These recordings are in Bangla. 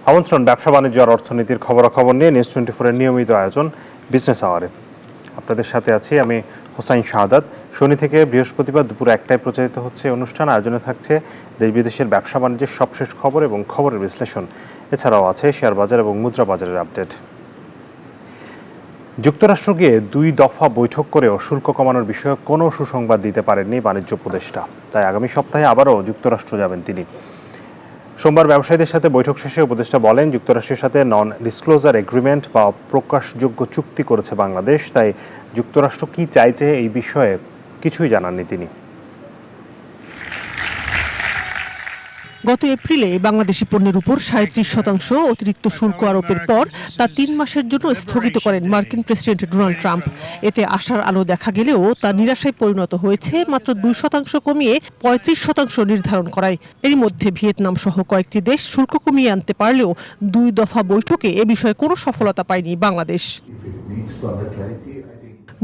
আমন্ত্রণ ব্যবসা বাণিজ্য আর অর্থনীতির খবরাখবর নিয়ে নিউজ 24 এর নিয়মিত আয়োজন বিজনেস আওয়ারে। আপনাদের সাথে আছি আমি হোসাইন শাহাদাত। শনি থেকে বৃহস্পতিবার দুপুর 1টায় প্রচারিত হচ্ছে অনুষ্ঠান। আয়োজনে থাকছে দেশ বিদেশের ব্যবসা বাণিজ্যের সবশেষ খবর এবং খবরের বিশ্লেষণ। এছাড়াও আছে শেয়ার বাজার এবং মুদ্রা বাজারের আপডেট। যুক্তরাষ্ট্র গিয়ে 2 দফা বৈঠক করেও শুল্ক কমানোর বিষয়ে কোনো সুসংবাদ দিতে পারেননি বাণিজ্য উপদেষ্টা। তাই আগামী সপ্তাহে আবারও যুক্তরাষ্ট্র যাবেন তিনি। সোমবার ব্যবসায়ীদের সাথে বৈঠক শেষে উপদেষ্টা বলেন, যুক্তরাষ্ট্রের সাথে নন ডিসক্লোজার এগ্রিমেন্ট বা প্রকাশযোগ্য চুক্তি করেছে বাংলাদেশ, তাই যুক্তরাষ্ট্র কি চাইছে এই বিষয়ে কিছুই জানাননি তিনি। গত এপ্রিলে বাংলাদেশি পণ্যের উপর 37% অতিরিক্ত শুল্ক আরোপের পর তা 3 মাসের জন্য স্থগিত করেন মার্কিন প্রেসিডেন্ট ডোনাল্ড ট্রাম্প। এতে আশার আলো দেখা গেলেও তা নিরাশায় পরিণত হয়েছে মাত্র 2% কমিয়ে 35% নির্ধারণ করায়। এরই মধ্যে ভিয়েতনাম সহ কয়েকটি দেশ শুল্ক কমিয়ে আনতে পারলেও 2 দফা বৈঠকে এ বিষয়ে কোনো সফলতা পায়নি বাংলাদেশ।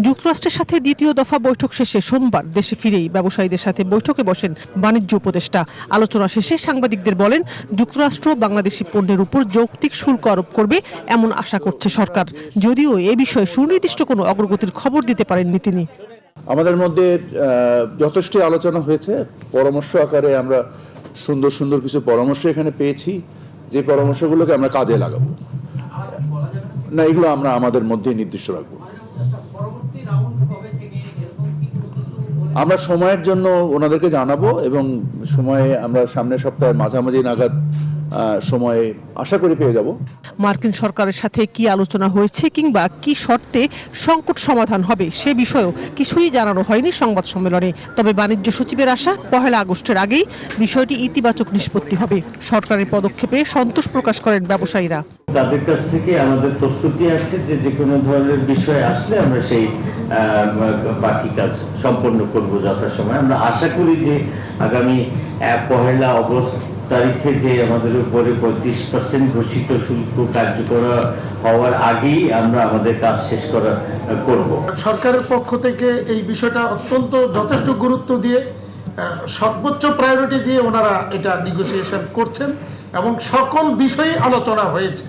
যুক্তরাষ্ট্রের সাথে দ্বিতীয় দফা বৈঠক শেষে সোমবার দেশে ফিরেই ব্যবসায়ীদের সাথে বৈঠকে বসেন বাণিজ্য উপদেষ্টা। আলোচনা শেষে সাংবাদিকদের বলেন, যুক্তরাষ্ট্র বাংলাদেশি পণ্যের উপর যৌক্তিক শুল্ক আরোপ করবে এমন আশা করছে সরকার, যদিও এ বিষয়ে সুনির্দিষ্ট কোনো অগ্রগতির খবর দিতে পারেননি তিনি। আমাদের মধ্যে যথেষ্ট আলোচনা হয়েছে, পরামর্শ আকারে আমরা সুন্দর সুন্দর কিছু পরামর্শ এখানে পেয়েছি, যে পরামর্শগুলোকে আমরা কাজে লাগাবো না, এগুলো আমরা আমাদের মধ্যে নির্দিষ্ট রাখবো। আমরা সময়ের জন্য ওনাদেরকে জানাবো এবং সময়ে আমরা সামনের সপ্তাহের মাঝামাঝি নাগাদ সময়ে আশা করি পেয়ে যাব। মার্কিন সরকারের সাথে কি আলোচনা হয়েছে কিংবা কি শর্তে সংকট সমাধান হবে সে বিষয়েও কিছুই জানানো হয়নি সংবাদ সম্মেলনে। তবে বাণিজ্য সচিবের আশা 1 আগস্টের আগেই বিষয়টি ইতিবাচক নিষ্পত্তি হবে। সরকারের পদক্ষেপে সন্তোষ প্রকাশ করেন ব্যবসায়ীরা। তাদের কাছ থেকে আমাদের প্রস্তুতি আছে যে কোনো ধরনের বিষয় আসলে আমরা সেই বাকি কাজ সম্পন্ন করব যথাসময়ে। আমরা আশা করি যে আগামী 1 আগস্ট তারিখে যে আমাদের উপরে 35% ঘোষিত শুল্ক কার্যকর হওয়ার আগেই আমরা আমাদের কাজ শেষ করব। সরকারের পক্ষ থেকে এই বিষয়টা অত্যন্ত যথেষ্ট গুরুত্ব দিয়ে সর্বোচ্চ প্রায়োরিটি দিয়ে ওনারা এটা নেগোসিয়েশন করছেন এবং সকল বিষয়ে আলোচনা হয়েছে,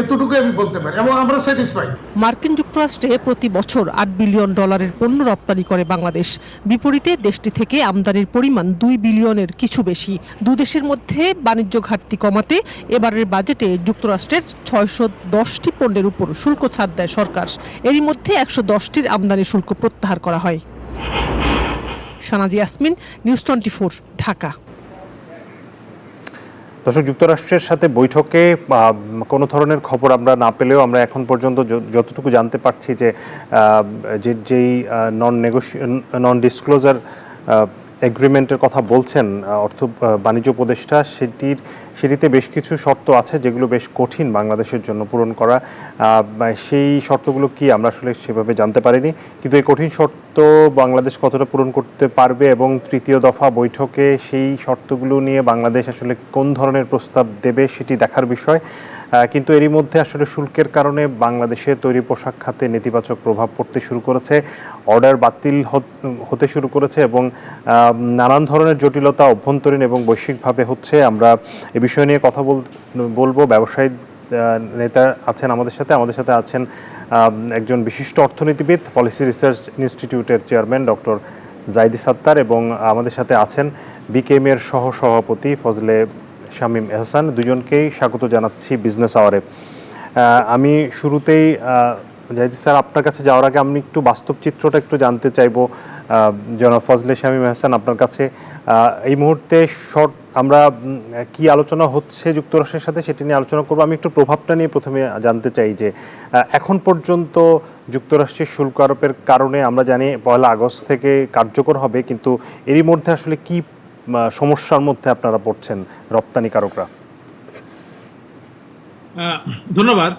এতটুকু আমি বলতে পারি এবং আমরা স্যাটিসফাইড। মার্কিন যুক্তরাষ্ট্রে প্রতি বছর $8 বিলিয়ন পণ্য রপ্তানি করে বাংলাদেশ। বিপরীতে দেশটি থেকে আমদানির পরিমাণ $2 বিলিয়নের কিছু বেশি। দুদেশের মধ্যে বাণিজ্য ঘাটতি কমাতে এবারের বাজেটে যুক্তরাষ্ট্রের 610টি পণ্যের উপর শুল্ক ছাড় দেয় সরকার। এরই মধ্যে 110টির আমদানি শুল্ক প্রত্যাহার করা হয়। শানাজি ইয়াসমিন, নিউজ 24, ঢাকা। দর্শক, যুক্তরাষ্ট্রের সাথে বৈঠকে কোনো ধরনের খবর আমরা না পেলেও আমরা এখন পর্যন্ত যতটুকু জানতে পারছি যে যেই নন ডিসক্লোজার এগ্রিমেন্টের কথা বলছেন বাণিজ্য উপদেষ্টা, সেটিতে বেশ কিছু শর্ত আছে যেগুলো বেশ কঠিন বাংলাদেশের জন্য পূরণ করা। সেই শর্তগুলো কি আমরা আসলে সেভাবে জানতে পারিনি, কিন্তু এই কঠিন শর্ত বাংলাদেশ কতটা পূরণ করতে পারবে এবং তৃতীয় দফা বৈঠকে সেই শর্তগুলো নিয়ে বাংলাদেশ আসলে কোন ধরনের প্রস্তাব দেবে সেটি দেখার বিষয়। কিন্তু এরই মধ্যে আসলে শুল্কের কারণে বাংলাদেশের তৈরি পোশাক খাতে নেতিবাচক প্রভাব পড়তে শুরু করেছে, অর্ডার বাতিল হতে শুরু করেছে এবং নানান ধরনের জটিলতা অভ্যন্তরীণ এবং বৈশ্বিকভাবে হচ্ছে। আমরা এ বিষয় নিয়ে কথা বলবো। ব্যবসায়ী নেতা আছেন আমাদের সাথে আছেন একজন বিশিষ্ট অর্থনীতিবিদ, পলিসি রিসার্চ ইনস্টিটিউটের চেয়ারম্যান ডক্টর জাইদি সাত্তার, এবং আমাদের সাথে আছেন বিকেএম-এর সহ-সভাপতি ফজলে শামীম এহসান। দুজনকেই স্বাগত জানাচ্ছি বিজনেস আওয়ারে। আমি শুরুতেই জাহিদ স্যার, আপনার কাছে যাওয়ার আগে আমি একটু বাস্তব চিত্রটা একটু জানতে চাইবো জনাব ফজলে শামীম এহসান আপনার কাছে। এই মুহূর্তে আমরা কি আলোচনা হচ্ছে যুক্তরাষ্ট্রের সাথে সেটি নিয়ে আলোচনা করবো। আমি একটু প্রভাবটা নিয়ে প্রথমে জানতে চাই যে এখন পর্যন্ত যুক্তরাষ্ট্রের শুল্ক আরোপের কারণে আমরা জানি 1 আগস্ট থেকে কার্যকর হবে, কিন্তু এরই মধ্যে আসলে কি সমস্যার মধ্যে আপনারা পড়ছেন রপ্তানিকারকরা? ধন্যবাদ।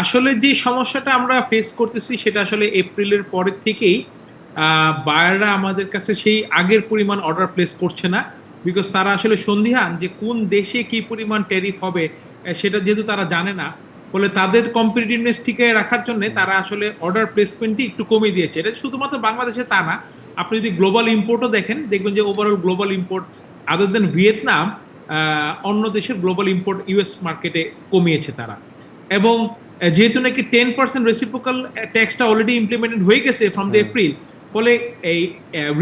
আসলে যে সমস্যাটা আমরা ফেস করতেছি সেটা আসলে এপ্রিলের পরের থেকেই বায়াররা আমাদের কাছে সেই আগের পরিমাণ অর্ডার প্লেস করছে না, বিকজ তারা আসলে সন্দিহান যে কোন দেশে কি পরিমাণ ট্যারিফ হবে সেটা যেহেতু তারা জানে না, ফলে তাদের কম্পিটিটিভনেস টিকে রাখার জন্য তারা আসলে অর্ডার প্লেসমেন্টই একটু কমিয়ে দিয়েছে। এটা শুধুমাত্র বাংলাদেশে তা না, আপনি যদি গ্লোবাল ইম্পোর্টও দেখেন দেখবেন যে ওভারঅল গ্লোবাল ইম্পোর্ট আদার দেন ভিয়েতনাম অন্য দেশের গ্লোবাল ইম্পোর্ট ইউএস মার্কেটে কমিয়েছে তারা। এবং যেহেতু নাকি 10% রেসিপ্রোকাল ট্যাক্সটা অলরেডি ইমপ্লিমেন্টেড হয়ে গেছে ফ্রম দ্য এপ্রিল, ফলে এই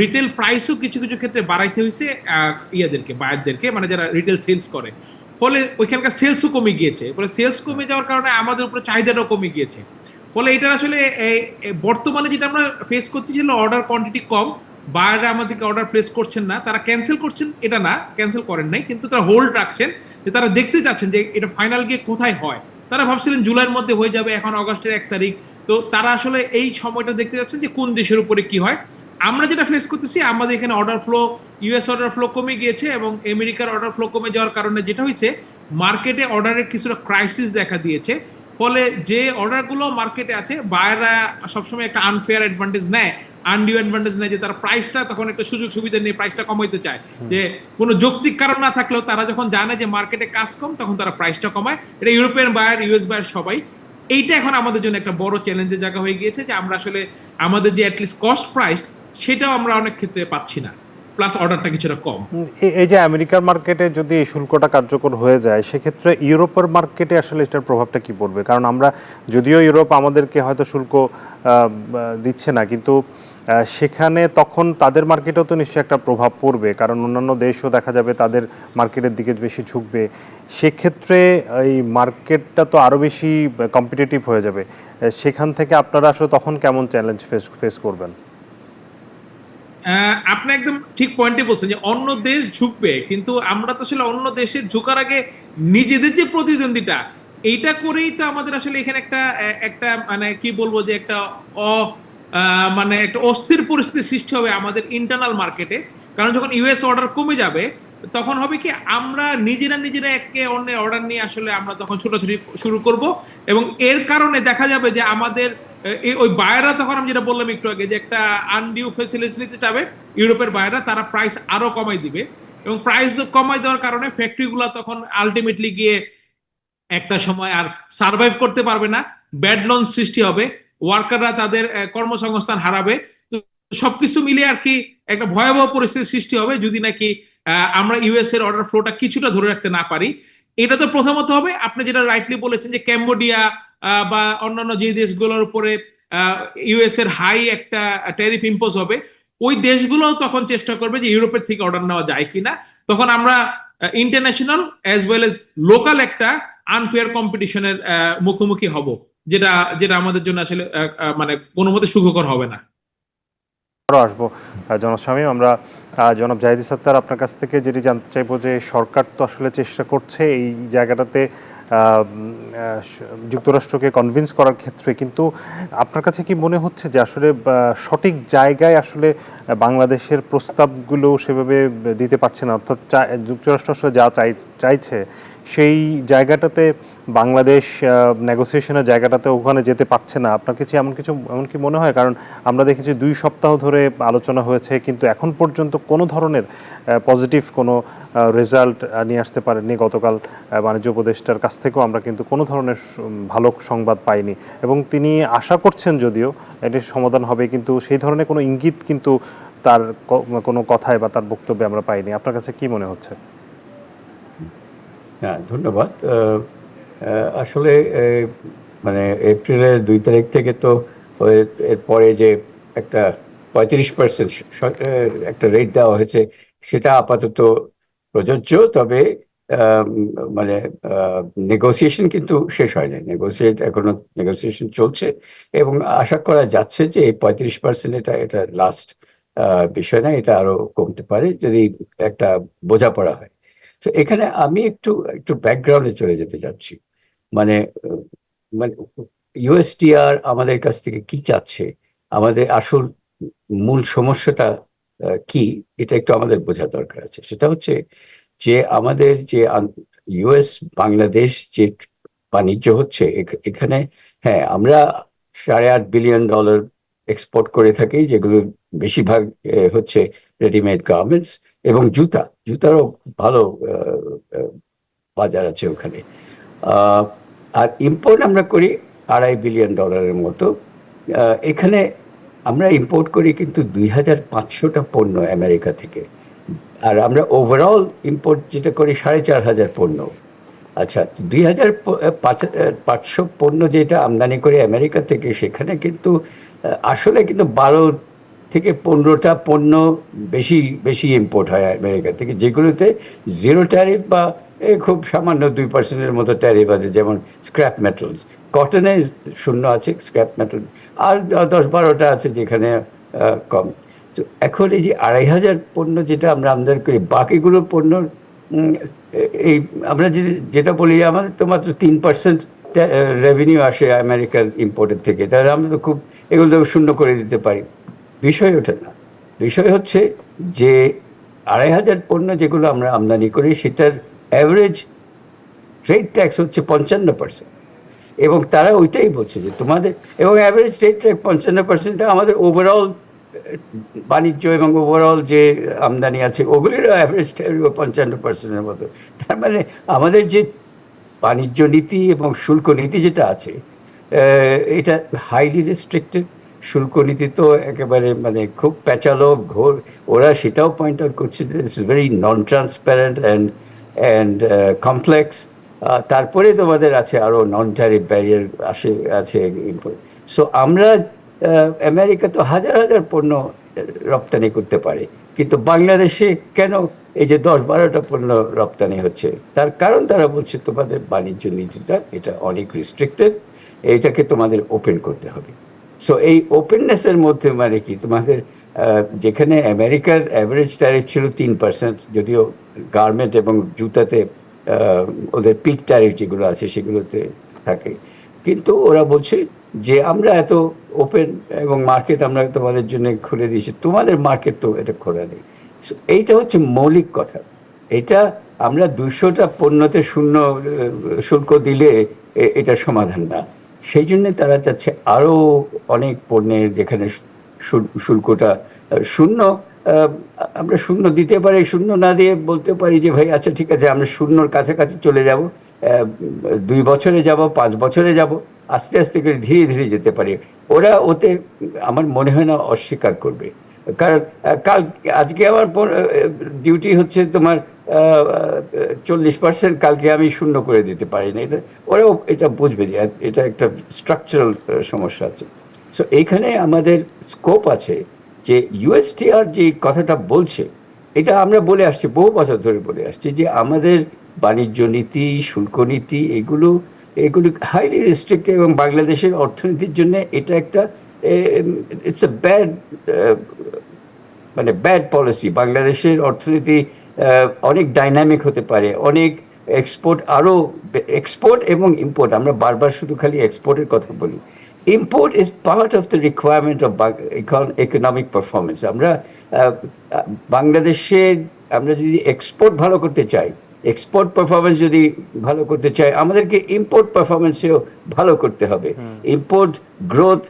রিটেল প্রাইসও কিছু কিছু ক্ষেত্রে বাড়াইতে হয়েছে ইয়াদেরকে, বায়ারদেরকে, মানে যারা রিটেল সেলস করে। ফলে ওইখানকার সেলসও কমে গিয়েছে। ফলে সেলস কমে যাওয়ার কারণে আমাদের উপরে চাহিদাটাও কমে গিয়েছে। ফলে এটা আসলে বর্তমানে যেটা আমরা ফেস করছি ছিল অর্ডার কোয়ান্টিটি কম, বায়াররা আমাদেরকে অর্ডার প্লেস করছেন না, তারা ক্যান্সেল করছেন, এটা না ক্যান্সেল করেন নাই, কিন্তু তারা হোল্ড রাখছেন, যে তারা দেখতে চাচ্ছেন যে এটা ফাইনাল গিয়ে কোথায় হয়। তারা ভাবছিলেন জুলাইয়ের মধ্যে হয়ে যাবে, এখন অগস্টের 1 তারিখ। তো তারা আসলে এই সময়টা দেখতে যাচ্ছেন যে কোন দেশের উপরে কি হয়। আমরা যেটা ফেস করতেছি, আমাদের এখানে order flow, US order flow কমে গিয়েছে এবং আমেরিকার অর্ডার ফ্লো কমে যাওয়ার কারণে যেটা হয়েছে, মার্কেটে অর্ডারের কিছুটা ক্রাইসিস দেখা দিয়েছে। ফলে যে অর্ডারগুলো মার্কেটে আছে, বায়াররা সবসময় একটা আনফেয়ার অ্যাডভান্টেজ নেয়, আনডিউ অ্যাডভান্টেজ নেয়, যে তারা প্রাইসটা তখন একটা সুযোগ সুবিধা নিয়ে প্রাইসটা কমাইতে চায়। যে কোনো যৌক্তিক কারণ না থাকলেও তারা যখন জানে যে মার্কেটে কাজ কম, তখন তারা প্রাইসটা কমায়। এটা ইউরোপিয়ান বায়ার, ইউএস বায়ার সবাই। এইটা এখন আমাদের জন্য একটা বড় চ্যালেঞ্জের জায়গা হয়ে গিয়েছে, যে আমরা আসলে আমাদের যে অ্যাটলিস্ট কস্ট প্রাইস, সেটাও আমরা অনেক ক্ষেত্রে পাচ্ছি না, প্লাস অর্ডারটা কিছুটা কম। এই যে আমেরিকার মার্কেটে যদি এই শুল্কটা কার্যকর হয়ে যায়, সেক্ষেত্রে ইউরোপের মার্কেটে আসলে এটার প্রভাবটা কি পড়বে? কারণ আমরা যদিও ইউরোপ আমাদেরকে হয়তো শুল্ক দিচ্ছে না, কিন্তু সেখানে তখন তাদের মার্কেটেও তো নিশ্চয়ই একটা প্রভাব পড়বে, কারণ অন্যান্য দেশও দেখা যাবে তাদের মার্কেটের দিকে বেশি ঝুঁকবে। সেক্ষেত্রে এই মার্কেটটা তো আরও বেশি কম্পিটিটিভ হয়ে যাবে। সেখান থেকে আপনারা আসলে তখন কেমন চ্যালেঞ্জ ফেস করবেন? আপনি একদম ঠিক পয়েন্টে বলছেন যে অন্য দেশ ঝুঁকবে, কিন্তু আমরা তো আসলে অন্য দেশের ঝুঁকার আগে নিজেদের যে প্রতিদ্বন্দ্বিতা, এইটা করেই তো আমাদের আসলে এখানে একটা একটা মানে কি বলবো, যে একটা মানে একটা অস্থির পরিস্থিতি সৃষ্টি হবে আমাদের ইন্টারনাল মার্কেটে। কারণ যখন ইউএস অর্ডার কমে যাবে, তখন হবে কি, আমরা নিজেরা একে অন্যের অর্ডার নিয়ে আসলে আমরা তখন ছোটাছুটি শুরু করব, এবং এর কারণে দেখা যাবে যে আমাদের ওই বায়াররা, তখন আমি যেটা বললাম একটু আগে, যে একটা আনডিউ ফেসিলিটি নিতে চাবে ইউরোপের বায়াররা, তারা প্রাইস আরো কমাই দিবে, এবং প্রাইস কমাই দেওয়ার কারণে ফ্যাক্টরিগুলো তখন আলটিমেটলি গিয়ে একটা সময় আর সার্ভাইভ করতে পারবে না, ব্যাড লোন সৃষ্টি হবে, ওয়ার্কাররা তাদের কর্মসংস্থান হারাবে। তো সবকিছু মিলিয়ে আর কি একটা ভয়াবহ পরিস্থিতির সৃষ্টি হবে, যদি নাকি আমরা ইউএস এর অর্ডার ফ্লোটা কিছুটা ধরে রাখতে না পারি। এটা তো প্রথমত হবে। আপনি যেটা রাইটলি বলেছেন যে ক্যাম্বোডিয়া বা অন্যান্য যে দেশগুলোর উপরে ইউএস এর হাই একটা ট্যারিফ ইম্পোজ হবে, ওই দেশগুলো তখন চেষ্টা করবে যে ইউরোপের থেকে অর্ডার নেওয়া যায় কিনা। তখন আমরা international as well as local একটা আনফেয়ার কম্পিটিশনের মুখোমুখি হব, যেটা যেটা আমাদের জন্য আসলে মানে কোনো মতে সুখকর হবে না। আরও আসবো জনাব শামীম। আমরা জনাব জাহিদ সাত্তার, আপনার কাছ থেকে যেটি জানতে চাইবো, যে সরকার তো আসলে চেষ্টা করছে এই জায়গাটাতে যুক্তরাষ্ট্রকে কনভিন্স করার ক্ষেত্রে, কিন্তু আপনার কাছে কি মনে হচ্ছে যে আসলে সঠিক জায়গায় আসলে বাংলাদেশের প্রস্তাবগুলো সেভাবে দিতে পারছে না? অর্থাৎ যুক্তরাষ্ট্র আসলে যা চাইছে সেই জায়গাটাতে বাংলাদেশ নেগোসিয়েশনের জায়গাটাতে ওখানে যেতে পারছে না। আপনার কাছে এমন কি মনে হয়? কারণ আমরা দেখেছি 2 সপ্তাহ ধরে আলোচনা হয়েছে, কিন্তু এখন পর্যন্ত কোনো ধরনের পজিটিভ কোনো রেজাল্ট নিয়ে আসতে পারেননি। গতকাল বাণিজ্য উপদেষ্টার কাছ থেকেও আমরা কিন্তু কোনো ধরনের ভালো সংবাদ পাইনি, এবং তিনি আশা করছেন যদিও এটির সমাধান হবে, কিন্তু সেই ধরনের কোনো ইঙ্গিত কিন্তু তার কোনো কথায় বা তার বক্তব্যে আমরা পাইনি। আপনার কাছে কি মনে হচ্ছে? হ্যাঁ, ধন্যবাদ। আসলে মানে এপ্রিলের 2 তারিখ থেকে তো এরপরে যে একটা 35% একটা রেট দেওয়া হয়েছে, সেটা আপাতত প্রযোজ্য। তবে মানে নেগোসিয়েশন কিন্তু শেষ হয়নি, এখনো নেগোসিয়েশন চলছে, এবং আশা করা যাচ্ছে যে এই 35% এটা লাস্ট বিষয় না, এটা আরো কমতে পারে যদি একটা বোঝাপড়া হয়। তো এখানে আমি একটু ব্যাকগ্রাউন্ডে চলে যেতে চাচ্ছি। মানে মানে ইউএসটিআর আমাদের কাছ থেকে কি চাচ্ছে, আমাদের আসল মূল সমস্যাটা কি, এটা একটু আমাদের বোঝা দরকার আছে। সেটা হচ্ছে যে আমাদের যে ইউএস বাংলাদেশ যে বাণিজ্য হচ্ছে, এখানে হ্যাঁ আমরা $8.5 বিলিয়ন এক্সপোর্ট করে থাকি, যেগুলো বেশিরভাগ হচ্ছে রেডিমেড গার্মেন্টস এবং জুতারও ভালো বাজার আছে ওখানে। আর ইম্পোর্ট আমরা করি $2.5 বিলিয়ন মতো। এখানে আমরা ইম্পোর্ট করি কিন্তু 2500টা পণ্য আমেরিকা থেকে। আর আমরা ওভারঅল ইম্পোর্ট যেটা করি 4,500 পণ্য। আচ্ছা, 2,500 পণ্য যেটা আমদানি করে আমেরিকা থেকে, সেখানে কিন্তু আসলে কিন্তু 12 থেকে 15টা পণ্য বেশি বেশি ইম্পোর্ট হয় আমেরিকা থেকে, যেগুলোতে জিরো ট্যারিফ বা খুব সামান্য 2%-এর মতো ট্যারিফ আছে, যেমন স্ক্র্যাপ মেটালস। কটনে 0 আছে স্ক্র্যাপ মেটাল, আর 10-12টা আছে যেখানে কম। তো এখন এই যে 2,500 পণ্য যেটা আমরা আমদানি করি, বাকিগুলো পণ্য এই আমরা যেটা বলি আমাদের তো মাত্র 3% রেভিনিউ আসে আমেরিকার ইম্পোর্টের থেকে, তাহলে আমরা তো খুব এগুলো তো শূন্য করে দিতে পারি। বিষয় ওঠে না, বিষয় হচ্ছে যে 2,500 পণ্য যেগুলো আমরা আমদানি করি সেটার অ্যাভারেজ ট্রেড ট্যাক্স হচ্ছে 55%, এবং তারা ওইটাই বলছে যে তোমাদের, এবং অ্যাভারেজ ট্রেড ট্যাক্স 55% আমাদের ওভারঅল বাণিজ্য এবং ওভারঅল যে আমদানি আছে ওগুলির অ্যাভারেজ 55%-এর মতো। তার মানে আমাদের যে বাণিজ্য নীতি এবং শুল্ক নীতি যেটা আছে, এটা হাইলি রেস্ট্রিক্টেড। শুল্ক নীতি তো একেবারে মানে খুব প্যাচালো ঘোর, ওরা সেটাও পয়েন্ট আউট করছে যে it's very non transparent and complex. তারপরে তোমাদের আছে আরো নন ট্যারিফ ব্যারিয়ার আছে। সো আমরা আমেরিকা তো হাজার হাজার পণ্য রপ্তানি করতে পারে, কিন্তু বাংলাদেশে কেন এই যে 10-12টা পণ্য রপ্তানি হচ্ছে? তার কারণ তারা বলছে তোমাদের বাণিজ্য নীতিটা এটা অনেক রিস্ট্রিক্টেড, এইটাকে তোমাদের ওপেন করতে হবে। সো এই ওপেননেসের মধ্যে মানে কি, তোমাদের যেখানে আমেরিকার অ্যাভারেজ ট্যারিফ ছিল 3%, যদিও গার্মেন্ট এবং জুতাতে ওদের পিক ট্যারিফ যেগুলো আছে সেগুলোতে থাকে, কিন্তু ওরা বলছে যে আমরা এত ওপেন এবং মার্কেট আমরা তোমাদের জন্য খুলে দিয়েছি, তোমাদের মার্কেট তো এটা খোলা নেই। এইটা হচ্ছে মৌলিক কথা। এটা আমরা 200টা পণ্যতে 0 শুল্ক দিলে এটা সমাধান না। সেই জন্য তারা চাচ্ছে আরো অনেক পণ্যের যেখানে শুল্কটা 0, আমরা 0 দিতে পারি, 0 না দিয়ে বলতে পারি যে ভাই আচ্ছা ঠিক আছে আমরা 0-র কাছাকাছি চলে যাব, 2 বছরে যাব, 5 বছরে যাব, আস্তে আস্তে করে ধীরে ধীরে যেতে পারি। ওরা ওতে আমার মনে হয় না অস্বীকার করবে, কারণ আজকে আমার ডিউটি হচ্ছে তোমার 40%, কালকে আমি 0 করে দিতে পারি না। ওরাও এটা বুঝবে যে এটা একটা স্ট্রাকচারাল সমস্যা আছে। সো এইখানে আমাদের স্কোপ আছে যে ইউএসটিআর যে কথাটা বলছে, এটা আমরা বলে আসছি, বহু বছর ধরে বলে আসছি যে আমাদের বাণিজ্য নীতি, শুল্ক নীতি এগুলো হাইলি রেস্ট্রিক্টেড, এবং বাংলাদেশের অর্থনীতির জন্য এটা একটা ইটস এ ব্যাড মানে ব্যাড পলিসি। বাংলাদেশের অর্থনীতি অনেক ডাইনামিক হতে পারে, অনেক এক্সপোর্ট এবং ইম্পোর্ট, আমরা বারবার শুধু খালি এক্সপোর্টের কথা বলি। Import is part of the requirement of economic performance. আমরা বাংলাদেশে আমরা যদি এক্সপোর্ট ভালো করতে চাই, এক্সপোর্ট পারফরমেন্স যদি ভালো করতে চাই, আমাদেরকে ইম্পোর্ট পারফরমেন্সেও ভালো করতে হবে। Import growth,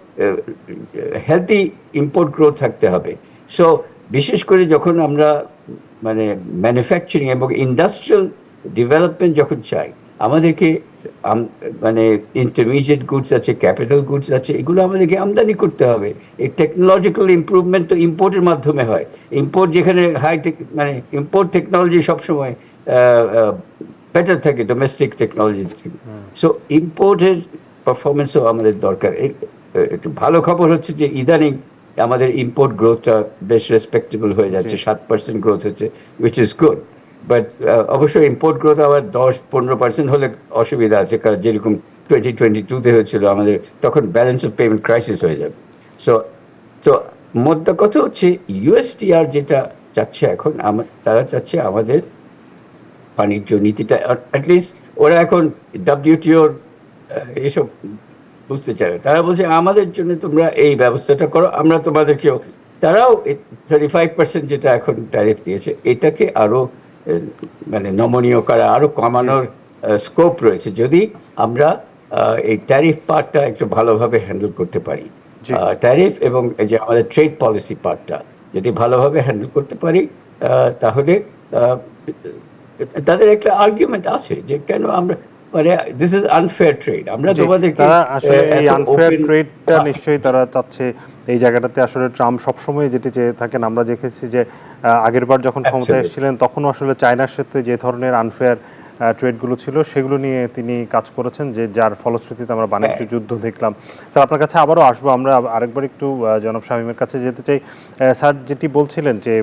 healthy import growth থাকতে হবে। সো বিশেষ করে যখন আমরা মানে ম্যানুফ্যাকচারিং এবং ইন্ডাস্ট্রিয়াল ডেভেলপমেন্ট যখন চাই, আমাদেরকে মানে ইন্টারমিডিয়েট গুডস আছে, ক্যাপিটাল গুডস আছে, এগুলো আমাদেরকে আমদানি করতে হবে। এই টেকনোলজিক্যাল ইমপ্রুভমেন্ট তো ইম্পোর্টের মাধ্যমে হয়। ইম্পোর্ট যেখানে মানে ইম্পোর্ট টেকনোলজি সবসময় বেটার থাকে ডোমেস্টিক টেকনোলজি থেকে। সো ইম্পোর্টের পারফরমেন্সও আমাদের দরকার। একটু ভালো খবর হচ্ছে যে ইদানিং আমাদের ইম্পোর্ট গ্রোথটা বেশ রেসপেক্টেবল হয়ে যাচ্ছে, 7% গ্রোথ হচ্ছে, উইচ ইজ গুড। বাট অবশ্যই ইম্পোর্ট গ্রোথ আবার 10-15% হলে অসুবিধা আছে, কারণ যেরকম 2022-তে হয়েছিল আমাদের, তখন ব্যালেন্স অফ পেমেন্ট ক্রাইসিস হয়ে যাবে। সো তো মোদ্দা কথা হচ্ছে ইউএসটিআর যেটা চাচ্ছে এখন, তারা চাচ্ছে আমাদের বাণিজ্য নীতিটা অ্যাটলিস্ট, ওরা এখন ডব্লিউটিওর এসব বুঝতে চায়, তারা বলছে আমাদের জন্য তোমরা এই ব্যবস্থাটা করো, আমরা তোমাদেরকেও, তারাও 35% যেটা এখন ট্যারিফ দিয়েছে এটাকে আরো মানে নমনীয় করা, আরো কমানোর স্কোপ রয়েছে, যদি আমরা এই ট্যারিফ পার্টটা একটু ভালোভাবে হ্যান্ডেল করতে পারি। ট্যারিফ এবং এই যে আমাদের ট্রেড পলিসি পার্টটা যদি ভালোভাবে হ্যান্ডেল করতে পারি, তাহলে তাদের একটা আর্গুমেন্ট আছে যে কেন আমরা মানে দিস ইজ আনফেয়ার ট্রেড। আমরা জি, তোমাদেরকে তারা আসলে এই এত আনফেয়ার open- ট্রেডটা নিশ্চয়ই তারা চাচ্ছে এই জায়গাটাতে। আসলে ট্রাম্প সবসময় যেটি চেয়ে থাকেন, আমরা দেখেছি যে আগেরবার যখন ক্ষমতায় Absolutely. এসেছিলেন তখনও আসলে চায়নার সাথে যে ধরনের আনফেয়ার ট্রেডগুলো ছিল সেগুলো নিয়ে তিনি কাজ করেছেন, যে যার ফলশ্রুতিতে আমরা বাণিজ্য যুদ্ধ দেখলাম। স্যার আপনার কাছে আবারও আসবো, আমরা আরেকবার একটু জনাব শামীমের কাছে যেতে চাই। স্যার যেটি বলছিলেন যে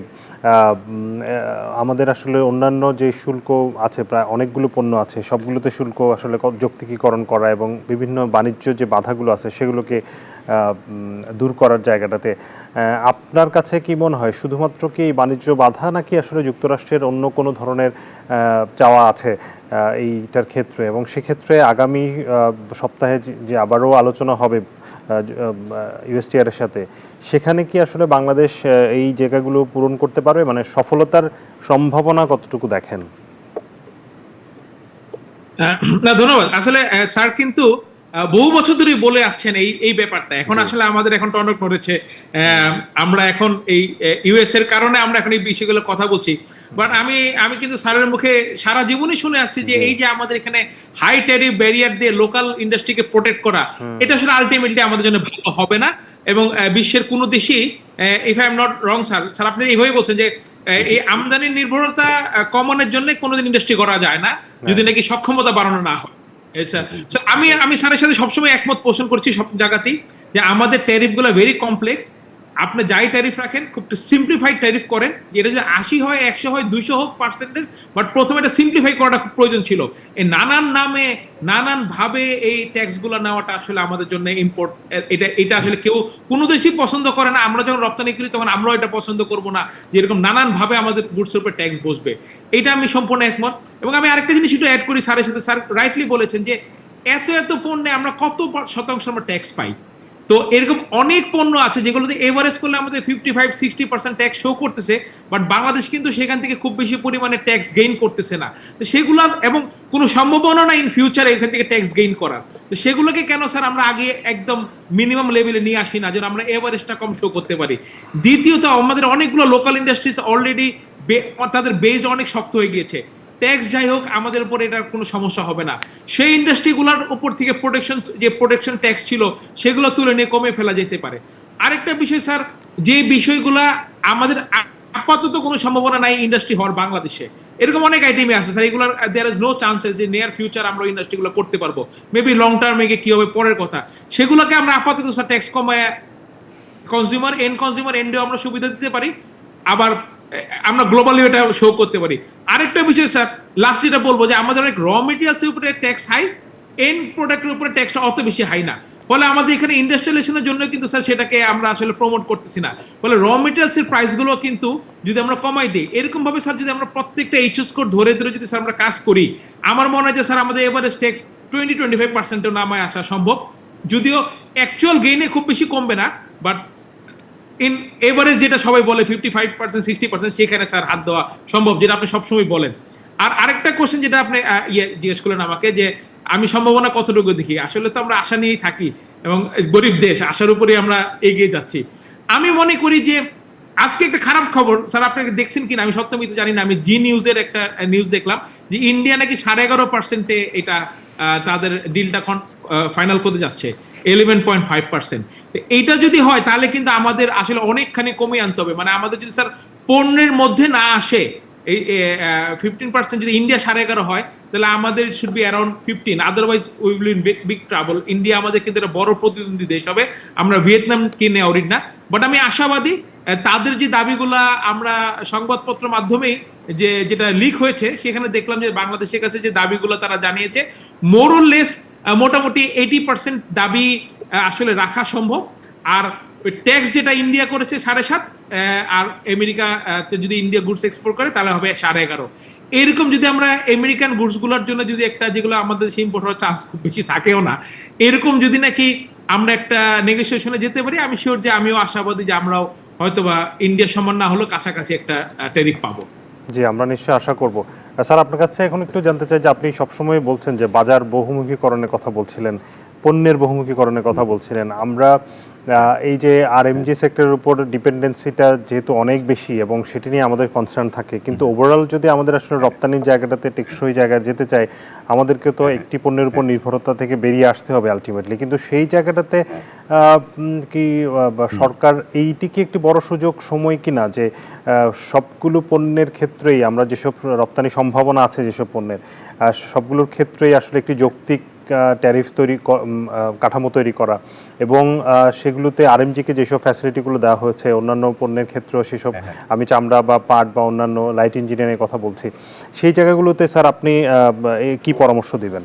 আমাদের আসলে অন্যান্য যে শুল্ক আছে, প্রায় অনেকগুলো পণ্য আছে, সবগুলোতে শুল্ক আসলে যৌক্তিকীকরণ করা এবং বিভিন্ন বাণিজ্য যে বাধাগুলো আছে সেগুলোকে দূর করার জায়গাটাতে আপনার কাছে কি মনে হয়, শুধুমাত্র কি এই বাণিজ্য বাধা নাকি আসলে যুক্তরাষ্ট্রের অন্য কোনো ধরনের চাওয়া আছে এইটার ক্ষেত্রে? এবং সেক্ষেত্রে আগামী সপ্তাহে যে আবারও আলোচনা হবে ইউএসটিআর এর সাথে, সেখানে কি আসলে বাংলাদেশ এই জায়গাগুলো পূরণ করতে পারবে? মানে সফলতার সম্ভাবনা কতটুকু দেখেন? না, ধন্যবাদ। আসলে স্যার কিন্তু বহু বছর ধরেই বলে আসছেন এই ব্যাপারটা। এখন আসলে আমাদের এখন টনক নড়েছে। আমরা এখন এই ইউএস এর কারণে আমরা এখন এই বিষয়গুলো কথা বলছি। বাট আমি কিন্তু স্যারের মুখে সারা জীবনই শুনে আসছি যে এই যে আমাদের এখানে হাই ট্যারিফ ব্যারিয়ার দিয়ে লোকাল ইন্ডাস্ট্রিকে প্রোটেক্ট করা, এটা আসলে আলটিমেটলি আমাদের জন্য ভালো হবে না। এবং বিশ্বের কোনো দেশই, if I am not wrong sir আপনি এইভাবেই বলছেন যে এই আমদানি নির্ভরতা কমানোর জন্য কোনোদিন ইন্ডাস্ট্রি করা যায় না যদি নাকি সক্ষমতা বাড়ানো না হয়। আমি স্যারের সাথে সবসময় একমত পোষণ করছি সব জায়গাতেই, যে আমাদের ট্যারিফ গুলো ভেরি কমপ্লেক্স। আপনি যাই ট্যারিফ রাখেন খুব সিম্পলিফাইড ট্যারিফ করেন, এটা যে 80 হয় 100 হয় 200 হোক পার্সেন্টেজ, বাট প্রথমে এটা সিম্পলিফাই করাটা খুব প্রয়োজন ছিল। এই নানান নামে নানান ভাবে এই ট্যাক্স গুলো নেওয়াটা আসলে আমাদের জন্য এটা আসলে কেউ কোনো দেশই পছন্দ করে না। আমরা যখন রপ্তানি করি তখন আমরাও এটা পছন্দ করব না যে এরকম নানান ভাবে আমাদের গুডসের উপর ট্যাক্স বসবে। এটা আমি সম্পূর্ণ একমত। এবং আমি আরেকটা জিনিস একটু অ্যাড করি স্যারের সাথে। স্যার রাইটলি বলেছেন যে এত পণ্যে আমরা কত শতাংশ আমরা ট্যাক্স পাই। তো এরকম অনেক পণ্য আছে যেগুলোতে এভারেজ করলে আমাদের 55-60% ট্যাক্স শো করতেছে, বাট বাংলাদেশ কিন্তু সেখান থেকে খুব বেশি পরিমাণে ট্যাক্স গেইন করতেছে না। তো সেগুলো, এবং কোনো সম্ভাবনা না ইন ফিউচারে এখান থেকে ট্যাক্স গেইন করার। তো সেগুলোকে কেন স্যার আমরা আগে একদম মিনিমাম লেভেলে নিয়ে আসি না, যেন আমরা এভারেজটা কম শো করতে পারি। দ্বিতীয়ত, আমাদের অনেকগুলো লোকাল ইন্ডাস্ট্রিজ অলরেডি তাদের বেজ অনেক শক্ত হয়ে গিয়েছে। ট্যাক্স যাই হোক আমাদের উপর এটার কোনো সমস্যা হবে না। সেই ইন্ডাস্ট্রিগুলোর উপর থেকে প্রোটেকশন ট্যাক্স ছিল সেগুলো তুলে নিয়ে কমে ফেলা যেতে পারে। আরেকটা বিষয় স্যার, যে বিষয়গুলা আমাদের আপাতত কোনো সম্ভাবনা নাই ইন্ডাস্ট্রি হওয়ার বাংলাদেশে, এরকম অনেক আইটেমই আছে স্যার, এগুলোর দেয়ার ইজ নো চান্সেস যে নিয়ার ফিউচার আমরা ইন্ডাস্ট্রিগুলো করতে পারবো। মেবি লং টার্মে গিয়ে কি হবে পরের কথা। সেগুলোকে আমরা আপাতত স্যার ট্যাক্স কমায় কনজিউমার এন্ডেও আমরা সুবিধা দিতে পারি, আবার আমরা গ্লোবালি এটা শো করতে পারি। আরেকটা বিষয় স্যার, লাস্ট যেটা বলবো, যে আমাদের অনেক র মেটেরিয়ালসের উপরে ট্যাক্স হাই, এন্ড প্রোডাক্টের উপরে ট্যাক্সটা অত বেশি হাই না। ফলে আমাদের এখানে ইন্ডাস্ট্রিয়ালাইজেশনের জন্য কিন্তু স্যার সেটাকে আমরা আসলে প্রমোট করতেছি না। ফলে র মেটেরিয়ালসের প্রাইসগুলো কিন্তু যদি আমরা কমাই দিই, এরকম ভাবে স্যার যদি আমরা প্রত্যেকটা এইচএস কোড ধরে যদি স্যার আমরা কাজ করি, আমার মনে হয় যে স্যার আমাদের এভারেজ ট্যাক্স 20-25% নামায় আসা সম্ভব। যদিও অ্যাকচুয়াল গেইনে খুব বেশি কমবে না, বাট ইন এভারেজ যেটা সবাই বলে 55-60%, সেখানে স্যার হাত দেওয়া সম্ভব, যেটা আপনি সবসময় বলেন। আর আরেকটা কোশ্চেন যেটা আপনি জিজ্ঞেস করলেন আমাকে, যে আমি সম্ভাবনা কতটুকু দেখি। আসলে তো আমরা আশা নিয়েই থাকি এবং গরিব দেশ, আশার উপরেই আমরা এগিয়ে যাচ্ছি। আমি মনে করি যে আজকে একটা খারাপ খবর স্যার, আপনাকে দেখছেন কিনা আমি সত্যমিত জানি না, আমি জি নিউজের একটা নিউজ দেখলাম যে ইন্ডিয়া নাকি 11.5% এটা তাদের ডিলটা ফাইনাল করতে যাচ্ছে, 11.5%। এইটা যদি হয় তাহলে কিন্তু আমাদের আসলে অনেকখানি কমিয়ে আনতে হবে। মানে আমাদের যদি স্যার পণ্যের মধ্যে না আসে এই 15%, যদি ইন্ডিয়া 11.5 হয় তাহলে আমাদের should be around 15, otherwise we will in big trouble. India আমাদের কিন্তু একটা বড় প্রতিদ্বন্দ্বী দেশ হবে, আমরা ভিয়েতনাম কিনে অরিড না। বাট আমি আশাবাদী, তাদের যে দাবিগুলা আমরা সংবাদপত্র মাধ্যমেই যেটা লিক হয়েছে সেখানে দেখলাম যে বাংলাদেশের কাছে যে দাবিগুলো তারা জানিয়েছে, মোর অর লেস মোটামুটি 80% দাবি আসলে রাখা সম্ভব। আর ট্যাক্স যেটা ইন্ডিয়া করেছে 7.5, আর আমেরিকা যদি ইন্ডিয়া গুডস এক্সপোর্ট করে তাহলে হবে 11.5। এরকম যদি আমরা আমেরিকান গুডস গুলোর জন্য যদি একটা, যেগুলো আমাদের দেশে ইম্পোর্ট হওয়ার চান্স খুব বেশি থাকেও না, এরকম যদি নাকি আমরা একটা নেগোসিয়েশনে যেতে পারি, আমি শিওর যে আমিও আশাবাদী যে আমরাও হয়তোবা ইন্ডিয়ার সমান না হলেও কাছাকাছি একটা ট্যারিফ পাবো। জি, আমরা নিশ্চয়ই আশা করব। স্যার আপনার কাছে এখন একটু জানতে চাই যে আপনি সবসময় বলছেন যে বাজার বহুমুখীকরণের কথা বলছিলেন, পণ্যের বহুমুখীকরণের কথা বলছিলেন, আমরা এই যে আরএমজি সেক্টরের উপর ডিপেন্ডেন্সিটা যেহেতু অনেক বেশি এবং সেটি নিয়ে আমাদের কনসার্ন থাকে, কিন্তু ওভারঅল যদি আমাদের আসলে রপ্তানির জায়গাটাতে টেকসই জায়গায় যেতে চাই, আমাদেরকে তো একটি পণ্যের উপর নির্ভরতা থেকে বেরিয়ে আসতে হবে আলটিমেটলি। কিন্তু সেই জায়গাটাতে কি সরকার এইটিকে একটি বড় সুযোগ সময় কিনা যে সবগুলো পণ্যের ক্ষেত্রেই আমরা যেসব রপ্তানি সম্ভাবনা আছে যেসব পণ্যের সবগুলোর ক্ষেত্রেই আসলে একটি যৌক্তিক ট্যারিফ কাঠামো তৈরি করা এবং সেগুলোতে আরএমজিকে যেসব ফ্যাসিলিটিগুলো দেওয়া হয়েছে অন্যান্য পণ্যের ক্ষেত্রেও সেসব, আমি চামড়া বা পাট বা অন্যান্য লাইট ইঞ্জিনিয়ারিং কথা বলছি, সেই জায়গাগুলোতে স্যার আপনি কি পরামর্শ দিবেন?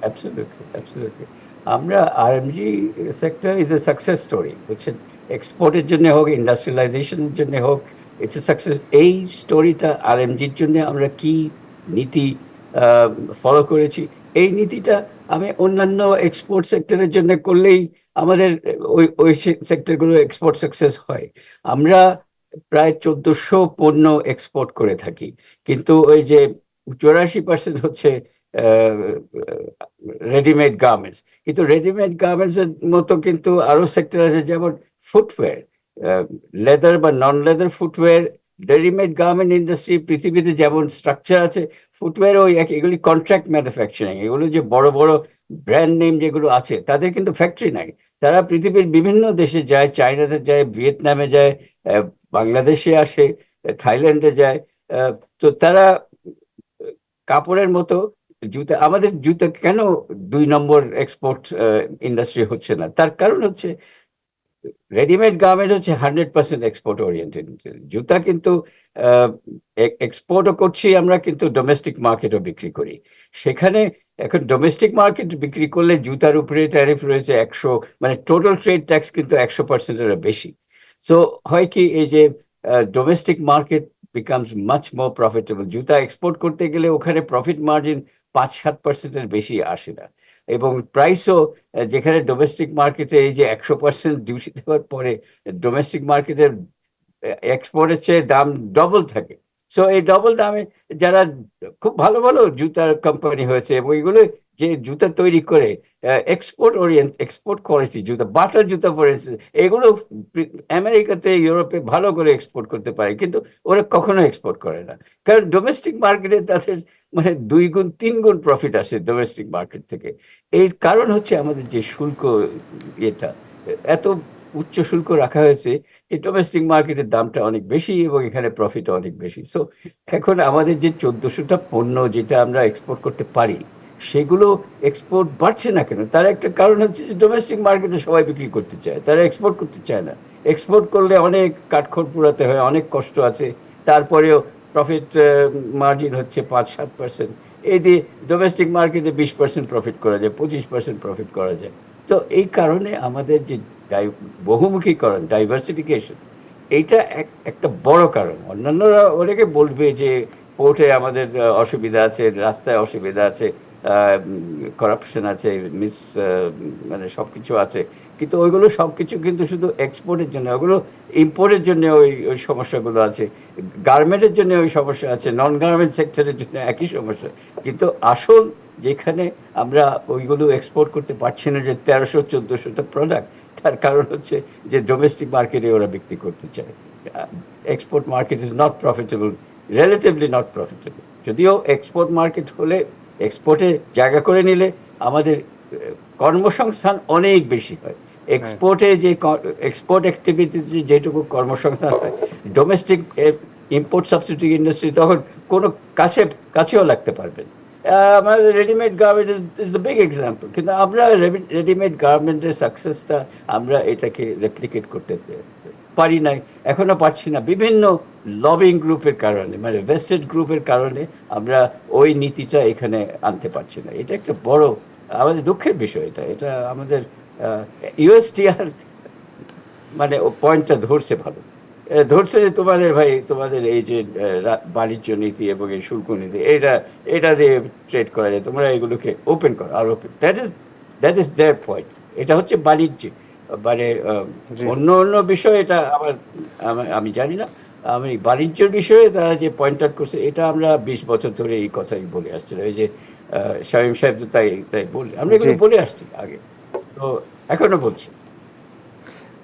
অ্যাবসলিউটলি আমরা RMG sector is a success story, বুঝছেন, এক্সপোর্টের জন্য হোক, ইন্ডাস্ট্রিয়ালাইজেশনের জন্য হোক, ইটস এ সাকসেস। এই স্টোরিটা আরএমজির জন্য আমরা কি নীতি ফলো করেছি, এই নীতিটা আমি অন্যান্য এক্সপোর্ট সেক্টরের জন্য করলেই আমাদের ওই সেক্টরগুলো এক্সপোর্ট সাকসেস হয়। আমরা প্রায় 1400 পণ্য এক্সপোর্ট করে থাকি, কিন্তু ওই যে 84% হচ্ছে রেডিমেড গার্মেন্টস। কিন্তু রেডিমেড গার্মেন্টস এর মতো কিন্তু আরো সেক্টর আছে, যেমন ফুটওয়্যার, লেদার বা non leather footwear. Readymade garment industry পৃথিবীতে যেমন স্ট্রাকচার আছে, ফুটওয়্যার ওই এগুলি কন্ট্রাক্ট ম্যানুফ্যাকচারিং। এগুলো যে বড় বড় ব্র্যান্ড নেম যেগুলো আছে তাদের কিন্তু ফ্যাক্টরি নাই, তারা পৃথিবীর বিভিন্ন দেশে যায়, চায়নাতে যায়, ভিয়েতনামে যায়, বাংলাদেশে আসে, থাইল্যান্ডে যায়। তো তারা কাপড়ের মতো জুতা, আমাদের জুতা কেন 2 নম্বর এক্সপোর্ট ইন্ডাস্ট্রি হচ্ছে না? তার কারণ হচ্ছে রেডিমেড গার্মেন্ট হচ্ছে 100% এক্সপোর্ট ওরিয়েন্টেড। জুতা কিন্তু এক্সপোর্টও করছি আমরা, কিন্তু ডোমেস্টিক মার্কেটও বিক্রি করি। সেখানে এখন ডোমেস্টিক মার্কেট বিক্রি করলে জুতার উপরে ট্যারিফ রয়েছে 100, মানে টোটাল ট্রেড ট্যাক্স কিন্তু 100%-এর বেশি। সো হয় কি, এই যে domestic market becomes much more profitable. জুতা এক্সপোর্ট করতে গেলে ওখানে প্রফিট মার্জিন 5-7%-এর বেশি আসে না, এবং প্রাইসও যেখানে ডোমেস্টিক মার্কেটে এই যে 100% ডিউটি দেওয়ার পরে ডোমেস্টিক মার্কেটের এক্সপোর্টের চেয়ে দাম ডবল থাকে। সো এই ডবল দামে যারা খুব ভালো ভালো জুতার কোম্পানি হয়েছে, এবং এগুলো যে জুতা তৈরি করে এক্সপোর্ট কোয়ালিটি জুতা, বাটার জুতা পরেছে, এগুলো আমেরিকাতে, ইউরোপে ভালো করে এক্সপোর্ট করতে পারে, কিন্তু ওরা কখনো এক্সপোর্ট করে না, কারণ ডোমেস্টিক মার্কেটে তাদের মানে 2 গুণ 3 গুণ প্রফিট আসে ডোমেস্টিক মার্কেট থেকে। এই কারণ হচ্ছে আমাদের যে শুল্ক, এটা এত উচ্চ শুল্ক রাখা হয়েছে, এই ডোমেস্টিক মার্কেটের দামটা অনেক বেশি এবং এখানে প্রফিট অনেক বেশি। সো এখন আমাদের যে 1400টা পণ্য যেটা আমরা এক্সপোর্ট করতে পারি, সেগুলো এক্সপোর্ট বাড়ছে না কেন? তার একটা কারণ হচ্ছে যে ডোমেস্টিক মার্কেটে সবাই বিক্রি করতে চায়, তারা এক্সপোর্ট করতে চায় না। এক্সপোর্ট করলে অনেক কাঠখড় পোড়াতে হয়, অনেক কষ্ট আছে, তারপরেও প্রফিট মার্জিন হচ্ছে 5-7%। এই দিয়ে ডোমেস্টিক মার্কেটে 20% প্রফিট করা যায়, 25% প্রফিট করা যায়। তো এই কারণে আমাদের যে বহুমুখীকরণ, ডাইভার্সিফিকেশন, এইটা একটা বড় কারণ। অন্যান্যরা অনেকে বলবে যে পোর্টে আমাদের অসুবিধা আছে, রাস্তায় অসুবিধা আছে, করাপশন আছে, মানে সবকিছু আছে, কিন্তু ওইগুলো সবকিছু কিন্তু শুধু এক্সপোর্টের জন্য, ওগুলো ইম্পোর্টের জন্য ওই সমস্যাগুলো আছে, গার্মেন্টের জন্য ওই সমস্যা আছে, নন গার্মেন্ট সেক্টরের জন্য একই সমস্যা। কিন্তু আসল যেখানে আমরা ওইগুলো এক্সপোর্ট করতে পারছি না, যে 1300-1400টা প্রোডাক্ট, তার কারণ হচ্ছে যে ডোমেস্টিক মার্কেটে ওরা বিক্রি করতে চায়। Export market is not profitable, relatively not profitable. যদিও এক্সপোর্ট মার্কেট হলে, এক্সপোর্টে জায়গা করে নিলে আমাদের কর্মসংস্থান অনেক বেশি হয়। এক্সপোর্টে যে এক্সপোর্ট অ্যাক্টিভিটিতে যেটুকু কর্মসংস্থান হয়, ডোমেস্টিক ইম্পোর্ট সাবস্টিটিউট ইন্ডাস্ট্রি তখন কোনো কাছেও লাগতে পারবেন। আমাদের readymade garment is the big example, কিন্তু আমরা রেডিমেড গার্মেন্টের সাকসেসটা আমরা এটাকে রেপ্লিকেট করতে পারি নাই, এখনো পারছি না, বিভিন্ন লবিং গ্রুপের কারণে, মানে ভেস্টেড গ্রুপের কারণে আমরা ওই নীতিটা এখানে আনতে পারছি না। এটা একটা বড় আমাদের দুঃখের বিষয়। এটা আমাদের ইউএসটিআর মানে পয়েন্টটা ধরছে, ভালো ধরছে যে তোমাদের এই যে বাণিজ্য নীতি এবং এই শুল্ক নীতি, এটা দিয়ে ট্রেড করা যায়, তোমরা এগুলোকে ওপেন করো, আর open, that is their point. এটা হচ্ছে বাণিজ্য, মানে অন্য বিষয় এটা আমি জানি না। আমি বাণিজ্যের বিষয়ে তারা যে পয়েন্ট আউট করছে, এটা আমরা 20 বছর ধরে এই কথাই বলে আসছিলাম। এই যে শামীম সাহেব তো তাই তাই বলি, আমরা এগুলো বলে আসছি আগে, তো এখনো বলছি।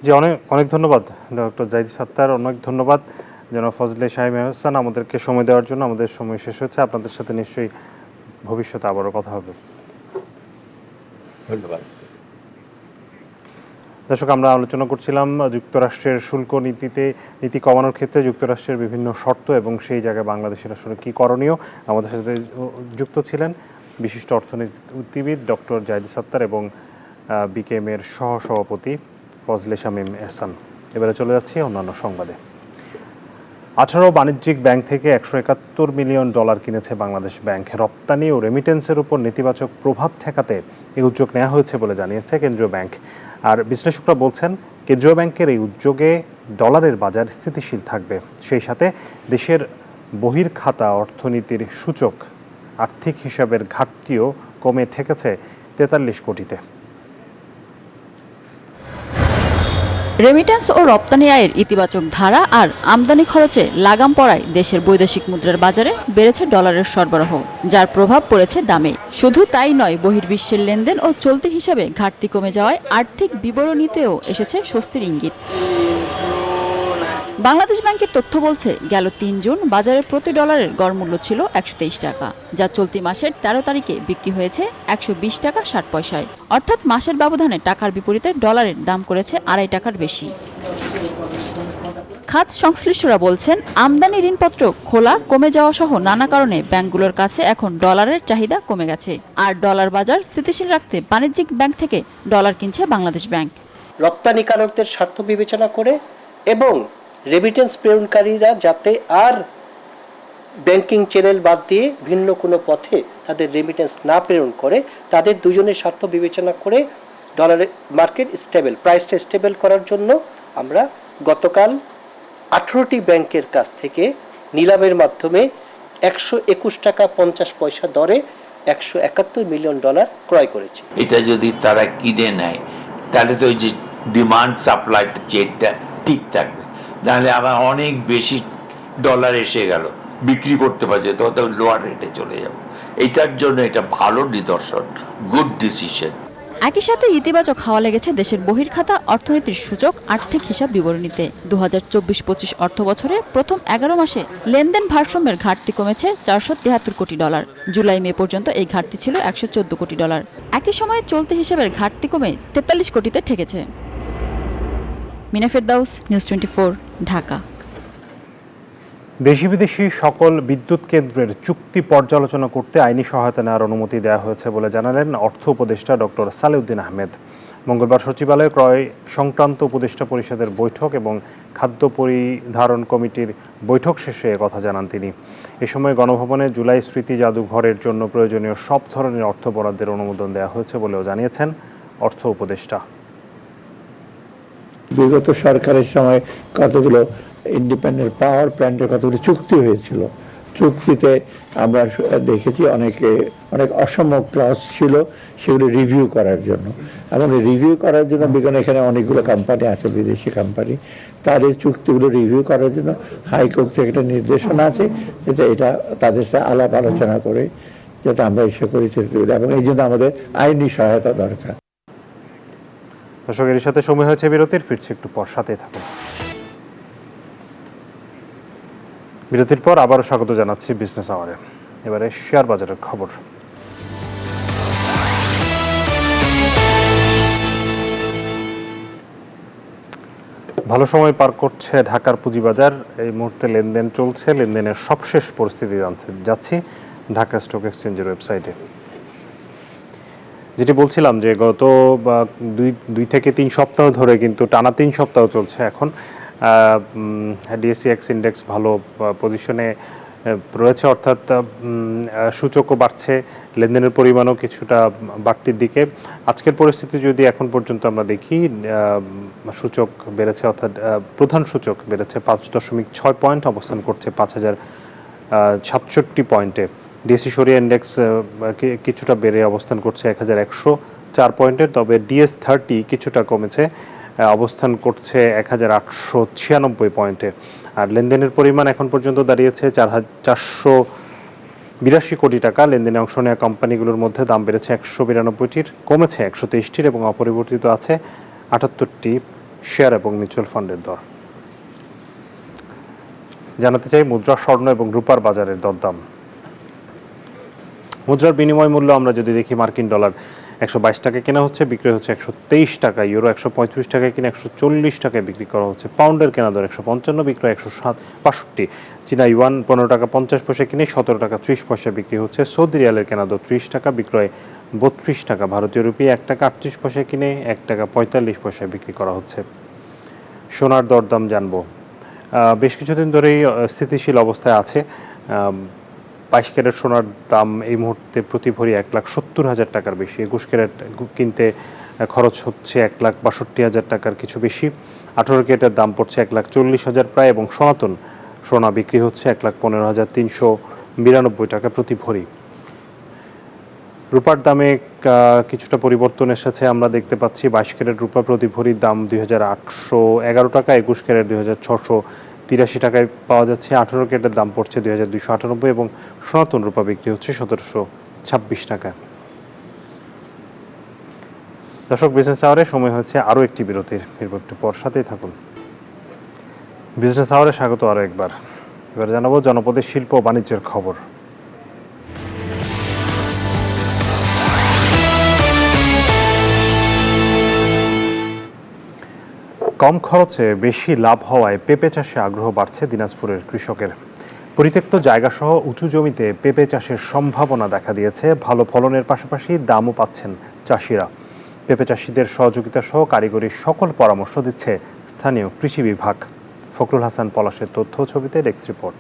জি, অনেক অনেক ধন্যবাদ ডক্টর জাহিদ সাত্তার, অনেক ধন্যবাদ জনাব ফজলে শামীম আহসান আমাদেরকে সময় দেওয়ার জন্য। আমাদের সময় শেষ হচ্ছে, আপনাদের সাথে নিশ্চয়ই ভবিষ্যতে আবারও কথা হবে। ধন্যবাদ। দর্শক, আমরা আলোচনা করছিলাম যুক্তরাষ্ট্রের শুল্ক নীতি কমানোর ক্ষেত্রে যুক্তরাষ্ট্রের বিভিন্ন শর্ত এবং সেই জায়গায় বাংলাদেশের আসলে কী করণীয়। আমাদের সাথে যুক্ত ছিলেন বিশিষ্ট অর্থনীতিবিদ ডক্টর জাহিদ সাত্তার এবং বিকেএম-এর সহসভাপতি ফজলে শামীম এহসান। এবারে চলে যাচ্ছি অন্যান্য সংবাদে। 18 বাণিজ্যিক ব্যাংক থেকে $171 মিলিয়ন কিনেছে বাংলাদেশ ব্যাংক। রপ্তানি ও রেমিটেন্সের উপর নেতিবাচক প্রভাব ঠেকাতে এই উদ্যোগ নেওয়া হয়েছে বলে জানিয়েছে কেন্দ্রীয় ব্যাংক। আর বিশ্লেষকরা বলছেন, কেন্দ্রীয় ব্যাংকের এই উদ্যোগে ডলারের বাজার স্থিতিশীল থাকবে, সেই সাথে দেশের বহির্খাতা অর্থনীতির সূচক আর্থিক হিসাবের ঘাটতিও কমে ঠেকেছে 43 কোটিতে। রেমিট্যান্স ও রপ্তানি আয়ের ইতিবাচক ধারা আর আমদানি খরচে লাগাম পড়ায় দেশের বৈদেশিক মুদ্রার বাজারে বেড়েছে ডলারের সরবরাহ, যার প্রভাব পড়েছে দামে। শুধু তাই নয়, বহির্বিশ্বের লেনদেন ও চলতি হিসাবে ঘাটতি কমে যাওয়ায় আর্থিক বিবরণীতেও এসেছে স্বস্তির ইঙ্গিত। বাংলাদেশ ব্যাংকের তথ্য বলছে, গেল 3 জুন বাজারে প্রতি ডলারের গড় মূল্য ছিল 123 টাকা, যা চলতি মাসের 13 তারিখে বিক্রি হয়েছে 120 টাকা 60 পয়সায়। অর্থাৎ মাসের ব্যবধানে টাকার বিপরীতে ডলারের দাম করেছে 2.5 টাকার বেশি। খাত সংশ্লিষ্টরা বলছেন, আমদানি ঋণপত্র খোলা কমে যাওয়া সহ নানা কারণে ব্যাংকগুলোর কাছে এখন ডলারের চাহিদা কমে গেছে। আর ডলার বাজার স্থিতিশীল রাখতে বাণিজ্যিক ব্যাংক থেকে ডলার কিনছে বাংলাদেশ ব্যাংক। রপ্তানিকারকদের স্বার্থ বিবেচনা করে এবং রেমিটেন্স প্রেরণকারীরা যাতে আর ব্যাংকিং চ্যানেল বাদ দিয়ে ভিন্ন কোনো পথে তাদের রেমিটেন্স না প্রেরণ করে, তাদের দুজনের স্বার্থ বিবেচনা করে ডলারের মার্কেট স্টেবল, প্রাইসটা স্টেবল করার জন্য আমরা গতকাল 18টি ব্যাংকের কাছ থেকে নিলামের মাধ্যমে 121 টাকা 50 পয়সা দরে $171 মিলিয়ন ক্রয় করেছি। এটা যদি তারা কিনে নেয় তাহলে তো ওই যে ডিমান্ড সাপ্লাই চেনটা ঠিক থাকবে, নাহলে আবার অনেক বেশি ডলার এসে গেল বিক্রি করতে পারছে তো লোয়ার রেটে চলে যাব। এটার জন্য এটা ভালো নিদর্শন, গুড ডিসিশন। একই সাথে ইতিবাচক হাওয়া লেগেছে দেশের বহির্খাতা অর্থনীতির সূচক আর্থিক হিসাব বিবরণীতে। 2024-25 অর্থ বছরে প্রথম 11 মাসে লেনদেন ভারসাম্যের ঘাটতি কমেছে $473 কোটি। জুলাই মে পর্যন্ত এই ঘাটতি ছিল $114 কোটি। একই সময়ে চলতি হিসাবের ঘাটতি কমে 43 কোটিতে ঠেকেছে। মিনা ফেরদাউস, নিউজ 24, ঢাকা। দেশি বিদেশি সকল বিদ্যুৎ কেন্দ্রের চুক্তি পর্যালোচনা করতে আইনি সহায়তা নেওয়ার অনুমতি দেওয়া হয়েছে বলে জানালেন অর্থ উপদেষ্টা ডক্টর সালেউদ্দিন আহমেদ। মঙ্গলবার সচিবালয়ে ক্রয় সংক্রান্ত উপদেষ্টা পরিষদের বৈঠক এবং খাদ্য পরিধারণ কমিটির বৈঠক শেষে কথা জানান তিনি। এ সময় গণভবনে জুলাই স্মৃতি জাদুঘরের জন্য প্রয়োজনীয় সব ধরনের অর্থ বরাদ্দের অনুমোদন দেওয়া হয়েছে বলেও জানিয়েছেন অর্থ উপদেষ্টা। বিগত সরকারের সময় কতগুলো ইন্ডিপেন্ডেন্ট পাওয়ার প্ল্যান্টের কতগুলো চুক্তি হয়েছিল, চুক্তিতে আমরা দেখেছি অনেক অসম ক্লজ ছিল, সেগুলো রিভিউ করার জন্য। এবং রিভিউ করার জন্য বিগত এখানে অনেকগুলো কোম্পানি আছে, বিদেশি কোম্পানি, তাদের চুক্তিগুলো রিভিউ করার জন্য হাইকোর্ট থেকে একটা নির্দেশনা আছে, যাতে এটা তাদের সাথে আলাপ আলোচনা করে যাতে আমরা এসে করি, এবং এই জন্য আমাদের আইনি সহায়তা দরকার। দর্শক, এর সাথে সময় হয়েছে বিরতির, ফিরছে একটু পর, সাথে থাকুন। বিরতির পর আবারও স্বাগত জানাচ্ছি বিজনেস আওয়ারে। এবারে শেয়ার বাজারের খবর। ভালো সময় পার করছে ঢাকার পুঁজিবাজার। এই মুহূর্তে লেনদেন চলছে, লেনদেনের সবশেষ পরিস্থিতি জানতে যাচ্ছি ঢাকা স্টক এক্সচেঞ্জের ওয়েবসাইটে। যেটি বলছিলাম যে গত 2 থেকে 3 সপ্তাহ ধরে কিন্তু টানা 3 সপ্তাহ চলছে এখন। ডিএসইএক্স ইন্ডেক্স ভালো পজিশনে রয়েছে, অর্থাৎ সূচকও বাড়ছে, লেনদেনের পরিমাণও কিছুটা বাড়তির দিকে। আজকের পরিস্থিতি যদি এখন পর্যন্ত আমরা দেখি, সূচক বেড়েছে, অর্থাৎ প্রধান সূচক বেড়েছে 5.6 পয়েন্ট, অবস্থান করছে 5067 পয়েন্টে। ডিএসই সরিয়া ইন্ডেক্স কিছুটা বেড়ে অবস্থান করছে 1104 পয়েন্টের, তবে DS30 কিছুটা কমেছে, অবস্থান করছে 1896 পয়েন্টে। আর লেনদেনের পরিমাণ এখন পর্যন্ত দাঁড়িয়েছে 4,400 82 কোটি টাকা। লেনদেনে অংশ নেওয়া কোম্পানিগুলোর মধ্যে দাম বেড়েছে 192টির, কমেছে 123টির এবং অপরিবর্তিত আছে 78টি শেয়ার এবং মিউচুয়াল ফান্ডের দর। জানাতে চাই মুদ্রা, স্বর্ণ এবং রূপার বাজারের দরদাম। মুদ্রার বিনিময় মূল্য আমরা যদি দেখি, মার্কিন ডলার 122 টাকায় কেনা হচ্ছে, বিক্রি হচ্ছে 123 টাকা। ইউরো 135 টাকায় কিনে 140 টাকায় বিক্রি করা হচ্ছে। পাউন্ডের কেনা দর 155, বিক্রয় 162। চীনা ইউয়ান 15 টাকা 50 পয়সা কিনে 17 টাকা 30 পয়সা বিক্রি হচ্ছে। সৌদি রিয়ালের কেনা দর 30 টাকা, বিক্রয় 32 টাকা। ভারতীয় রুপি 1 টাকা 38 পয়সা কিনে 1 টাকা 45 পয়সায় বিক্রি করা হচ্ছে। সোনার দরদাম জানবো। বেশ কিছুদিন ধরেই স্থিতিশীল অবস্থায় আছে। 22 ক্যারেট সোনার দাম এই মুহূর্তে প্রতি ভরি 1,70,000 টাকার বেশি। 21 ক্যারেট কিনতে খরচ হচ্ছে 1,62,000 টাকার কিছু বেশি। 18 ক্যারেটের দাম পড়ছে 1,40,000 প্রায় এবং সনাতন সোনা বিক্রি হচ্ছে 1,15,392 টাকা প্রতি ভরি। রূপার দামে কিছুটা পরিবর্তন এসেছে আমরা দেখতে পাচ্ছি। 22 ক্যারেট রূপা প্রতি ভরির দাম 2,811 টাকা, 21 ক্যারেট 2,683 টাকায় পাওয়া যাচ্ছে। 18 ক্যারেটের দাম পড়ছে 2,298 এবং সনাতন রূপা বিক্রি হচ্ছে 1,726 টাকা। দর্শক, বিজনেস আওয়ারে সময় হচ্ছে আরও একটি বিরতির। ফিরব একটু পর, সাথেই থাকুন। বিজনেস আওয়ারে স্বাগত আরও একবার। এবার জানাবো জনপদের শিল্প ও বাণিজ্যের খবর। কম খরচে বেশি লাভ হওয়ায় পেঁপে চাষে আগ্রহ বাড়ছে দিনাজপুরের কৃষকের। পরিত্যক্ত জায়গাসহ উঁচু জমিতে পেঁপে চাষের সম্ভাবনা দেখা দিয়েছে। ভালো ফলনের পাশাপাশি দামও পাচ্ছেন চাষিরা। পেঁপে চাষিদের সহযোগিতা সহ কারিগরি সকল পরামর্শ দিচ্ছে স্থানীয় কৃষি বিভাগ। ফখরুল হাসান পলাশের তথ্য, ছবিতে ডেস্ক রিপোর্ট।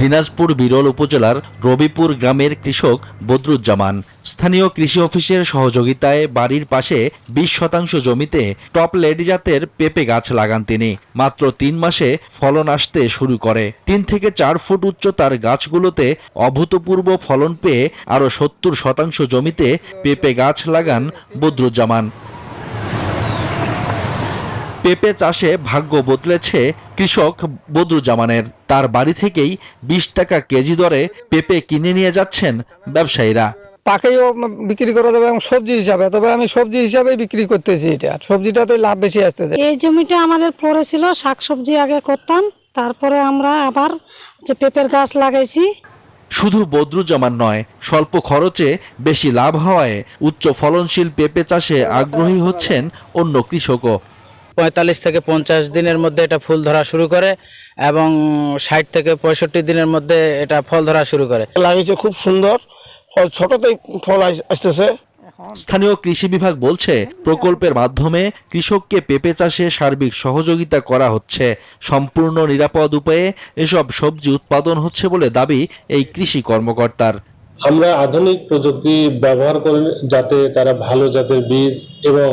দিনাজপুর বিরল উপজেলার রবিপুর গ্রামের কৃষক বদরুজ্জামান স্থানীয় কৃষি অফিসের সহযোগিতায় বাড়ির পাশে 20% জমিতে টপ লেডি জাতের পেঁপে গাছ লাগান তিনি। মাত্র 3 মাসে ফলন আসতে শুরু করে। 3 থেকে 4 ফুট উচ্চতার গাছগুলোতে অভূতপূর্ব ফলন পেয়ে আরও 70% জমিতে পেঁপে গাছ লাগান বদরুজ্জামান। পেঁপে চাষে ভাগ্য বদলেছে কৃষক বদরুজ্জামানের। তার বাড়ি থেকেই 20 টাকা কেজি দরে পেঁপে কিনে নিয়ে যাচ্ছেন ব্যবসায়ীরা। পাকেও বিক্রি করা যাবে এবং সবজি হিসাবে, তবে আমি সবজি হিসাবে বিক্রি করতেছি। এটা সবজিটাতে লাভ বেশি আসতেছে। এই জমিটা আমাদের পড়েছিল, শাকসবজি আগে করতাম, তারপরে আমরা আবার পেঁপের গাছ লাগাইছি। শুধু বদরুজ্জামান নয়, স্বল্প খরচে বেশি লাভ হওয়ায় উচ্চ ফলনশীল পেঁপে চাষে আগ্রহী হচ্ছেন অন্য কৃষকও। 45 থেকে 50 দিনের মধ্যে এটা ফুল ধরা শুরু করে এবং 60 থেকে 65 দিনের মধ্যে এটা ফল ধরা শুরু করে। লাগিয়েছে খুব সুন্দর ফল, ছোটতেই ফল আসতেছে। স্থানীয় কৃষি বিভাগ বলছে, প্রকল্পের মাধ্যমে কৃষককে পেঁপে চাষে সার্বিক সহযোগিতা করা হচ্ছে। সম্পূর্ণ নিরাপদ উপায়ে এসব সবজি উৎপাদন হচ্ছে বলে দাবি এই কৃষি কর্মকর্তার। আমরা আধুনিক প্রযুক্তি ব্যবহার করি যাতে তারা ভালো জাতের বীজ এবং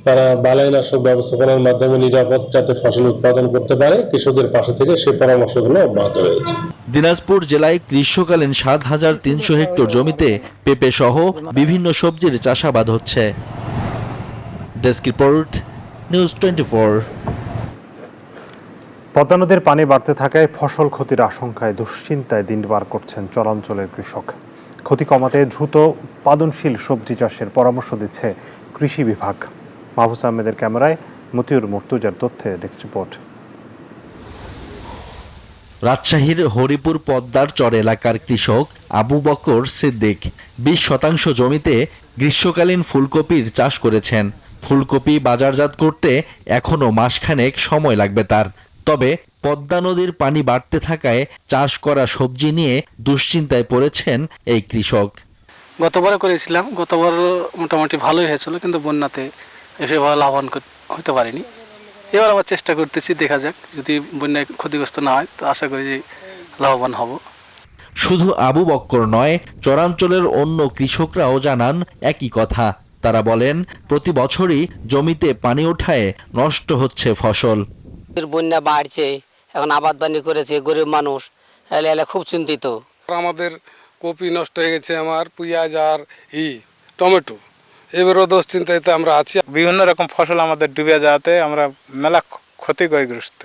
তারা বালাইনাশক ব্যবস্থাপনার মাধ্যমে নিরাপদ যাতে ফসল উৎপাদন করতে পারে, কৃষকদের পাশে থেকে সেই পরামর্শগুলো অব্যাহত রয়েছে। দিনাজপুর জেলায় গ্রীষ্মকালীন 7,300 হেক্টর জমিতে পেঁপে সহ বিভিন্ন সবজির চাষাবাদ হচ্ছে। Desk report, news 24। পদ্মা নদীর পানি বাড়তে থাকায় ফসল ক্ষতির আশঙ্কায় দুশ্চিন্তায় দিন পার করছেন চরাঞ্চলের কৃষক। ক্ষতি কমাতে দ্রুত উৎপাদনশীল সবজি চাষের পরামর্শ দিচ্ছে কৃষি বিভাগ। মাহফুজ আহমেদের ক্যামেরায় মতিউর মুর্তুজার তথ্যে ডেস্ক রিপোর্ট। রাজশাহীর হরিপুর পদ্মার চর এলাকার কৃষক আবু বকর সিদ্দিক 20% জমিতে গ্রীষ্মকালীন ফুলকপির চাষ করেছেন। ফুলকপি বাজারজাত করতে এখনো মাসখানেক সময় লাগবে তার। তবে পদ্মা নদীর পানি বাড়তে থাকায় চাষ করা সবজি নিয়ে দুশ্চিন্তায় পড়েছেন এই কৃষক। গতবার করেছিলাম, গতবার মোটামুটি ভালোই হয়েছিল, কিন্তু বন্যাতে এসে ভালো লাভবান হতে পারিনি। এবার আবার চেষ্টা করতেছি, দেখা যাক, যদি বন্যায় ক্ষতিগ্রস্ত না হয় তো আশা করি যে লাভবান হব। শুধু আবু বক্কর নয়, চরাঞ্চলের অন্য কৃষকরাও জানান একই কথা। তারা বলেন, প্রতি বছরই জমিতে পানি ওঠায় নষ্ট হচ্ছে ফসল। বন্যা বাড়ছে, এখন আবাদ বাণী করেছে গরিব মানুষ, এলে খুব চিন্তিত। আমাদের কপি নষ্ট হয়ে গেছে, আমার পেঁয়াজ আর টমেটো, এবারও দুশ্চিন্তায় আমরা আছি। বিভিন্ন রকম ফসল আমাদের ডুবে যাওয়াতে আমরা মেলা ক্ষতিগ্রস্ত।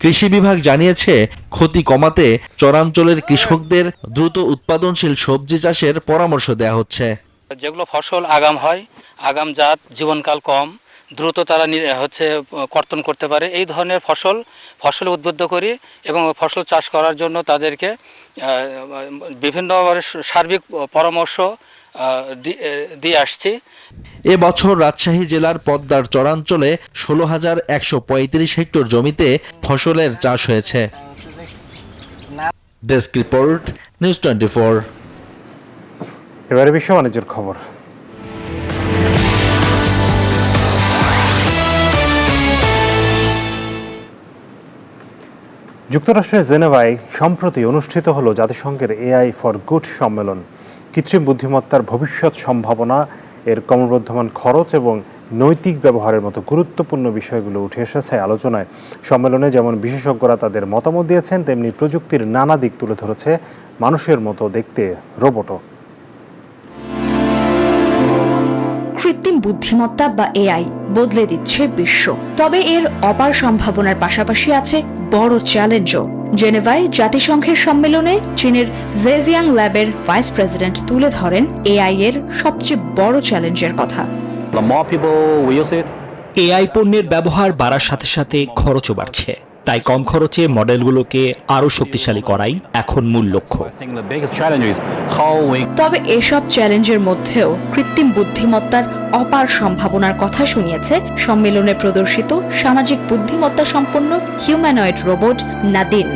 কৃষি বিভাগ জানিয়েছে ক্ষতি কমাতে চরাঞ্চলের কৃষকদের দ্রুত উৎপাদনশীল সবজি চাষের পরামর্শ দেওয়া হচ্ছে। যেগুলো ফসল আগাম হয়, আগাম জাত, জীবনকাল কম, দ্রুত তারা কর্তন করতে পারে, এই ধরনের ফসল উদ্বুদ্ধ করি এবং ফসল চাষ করার জন্য তাদেরকে বিভিন্ন সার্বিক পরামর্শ দিয়ে আসছি। এ বছর রাজশাহী জেলার পদ্মার চরাঞ্চলে 16,135 হেক্টর জমিতে ফসলের চাষ হয়েছে। Desk report, news 24। এবারে বিশ্ব বাণিজ্যের খবর। যুক্তরাষ্ট্রের জেনেভায় সম্প্রতি অনুষ্ঠিত হলো জাতিসংঘের এআই ফর গুড সম্মেলন। কৃত্রিম বুদ্ধিমত্তার ভবিষ্যৎ সম্ভাবনা, এর ক্রমবর্ধমান খরচ এবং নৈতিক ব্যবহারের মতো গুরুত্বপূর্ণ বিষয়গুলো উঠে এসেছে আলোচনায়। সম্মেলনে যেমন বিশেষজ্ঞরা তাদের মতামত দিয়েছেন, তেমনি প্রযুক্তির নানা দিক তুলে ধরেছে মানুষের মতো দেখতে রোবটও। কৃত্রিম বুদ্ধিমত্তা বা এআই বদলে দিচ্ছে বিশ্ব, তবে এর অপার সম্ভাবনার পাশাপাশি আছে বড় চ্যালেঞ্জও। জেনেভায় জাতিসংঘের সম্মেলনে চীনের জেজিয়াং ল্যাবের ভাইস প্রেসিডেন্ট তুলে ধরেন এআই এর সবচেয়ে বড় চ্যালেঞ্জের কথা। এআই পণ্যের ব্যবহার বাড়ার সাথে সাথে খরচও বাড়ছে, তাই কম খরচে মডেলগুলোকে আরো শক্তিশালী করাই এখন মূল লক্ষ্য। তবে এসব চ্যালেঞ্জের মধ্যেও কৃত্রিম বুদ্ধিমত্তার অপার সম্ভাবনার কথা শুনিয়েছে সম্মেলনে প্রদর্শিত সামাজিক বুদ্ধিমত্তা সম্পন্ন হিউম্যানয়েড রোবট নাদিন।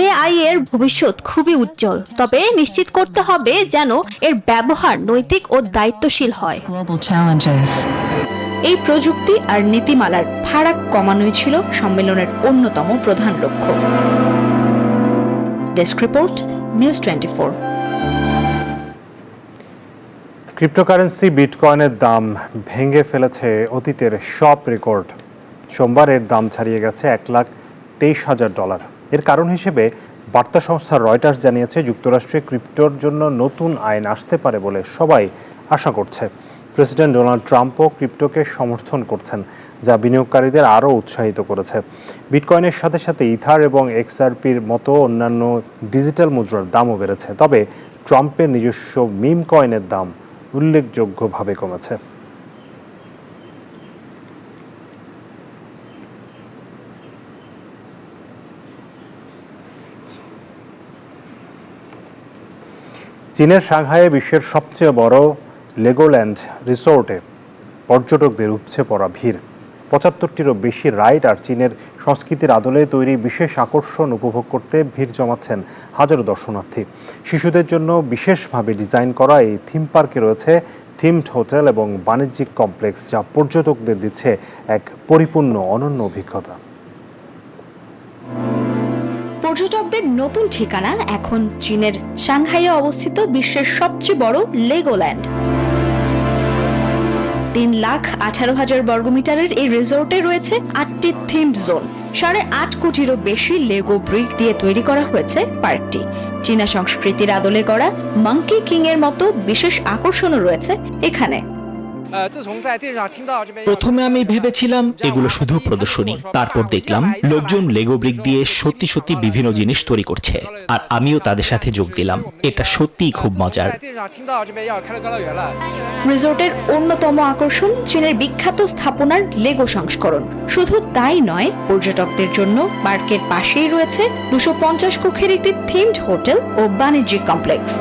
এআই এর ভবিষ্যৎ খুবই উজ্জ্বল, তবে নিশ্চিত করতে হবে যেন এর ব্যবহার নৈতিক ও দায়িত্বশীল হয়। এই প্রযুক্তি আর নীতিমালার ফারাক কমানোই ছিল সম্মেলনের অন্যতম প্রধান লক্ষ্য। Desk report, news 24। ক্রিপ্টোকারেন্সি বিটকয়েনের দাম ভেঙে ফেলেছে অতীতের সব রেকর্ড। সোমবার এর দাম ছাড়িয়ে গেছে $1,23,000। এর কারণ হিসেবে বার্তা সংস্থা রয়টার্স জানিয়েছে, যুক্তরাষ্ট্রে ক্রিপ্টোর জন্য নতুন আইন আসতে পারে বলে সবাই আশা করছে। প্রেসিডেন্ট ডোনাল্ড ট্রাম্পও ক্রিপ্টোকে সমর্থন করছেন, যা বিনিয়োগকারীদের আরও উৎসাহিত করেছে। বিটকয়েনের সাথে সাথে ইথার এবং এক্সআরপির মতো অন্যান্য ডিজিটাল মুদ্রার দামও বেড়েছে। তবে ট্রাম্পের নিজস্ব মিম কয়েনের দাম উল্লেখযোগ্যভাবে কমেছে। চীনের সাংহাইয়ে বিশ্বের সবচেয়ে বড় লেগোল্যান্ড রিসোর্টে পর্যটকদের উপচে পড়া ভিড়। ৭৫টিরও বেশি রাইড আর চীনের সংস্কৃতির আদলে তৈরি বিশেষ আকর্ষণ উপভোগ করতে ভিড় জমাচ্ছেন হাজারো দর্শনার্থী। শিশুদের জন্য বিশেষভাবে ডিজাইন করা এই থিম পার্কে রয়েছে থিমড হোটেল এবং বাণিজ্যিক কমপ্লেক্স, যা পর্যটকদের দিচ্ছে এক পরিপূর্ণ অনন্য অভিজ্ঞতা। পর্যটকদের নতুন ঠিকানা এখন চীনের সাংহাইয়ে অবস্থিত বিশ্বের সবচেয়ে বড় লেগোল্যান্ড। 3,18,000 বর্গমিটারের এই রিসোর্টে রয়েছে 8টি থিমড জোন। 8.5 কোটিরও বেশি লেগো ব্রিক দিয়ে তৈরি করা হয়েছে পার্কটি। চীনা সংস্কৃতির আদলে গড়া মাঙ্কি কিং এর মতো বিশেষ আকর্ষণও রয়েছে এখানে। প্রথমে আমি ভেবেছিলাম এগুলো শুধু প্রদর্শনী, তারপর দেখলাম লোকজন লেগো ব্রিক দিয়ে সত্যি সত্যি বিভিন্ন জিনিস তৈরি করছে, আর আমিও তাদের সাথে যোগ দিলাম। এটা সত্যিই খুব মজার। রিসোর্টের অন্যতম আকর্ষণ চীনের বিখ্যাত স্থাপনার লেগো সংস্করণ। শুধু তাই নয়, পর্যটকদের জন্য পার্কের পাশেই রয়েছে 250 কক্ষের একটি থিমড হোটেল ও বাণিজ্যিক কমপ্লেক্স।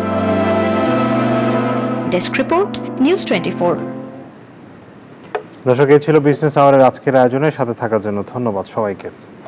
Desk report, news 24। দর্শক, এই ছিল বিজনেস আওয়ারের আজকের আয়োজনে। সাথে থাকার জন্য ধন্যবাদ সবাইকে।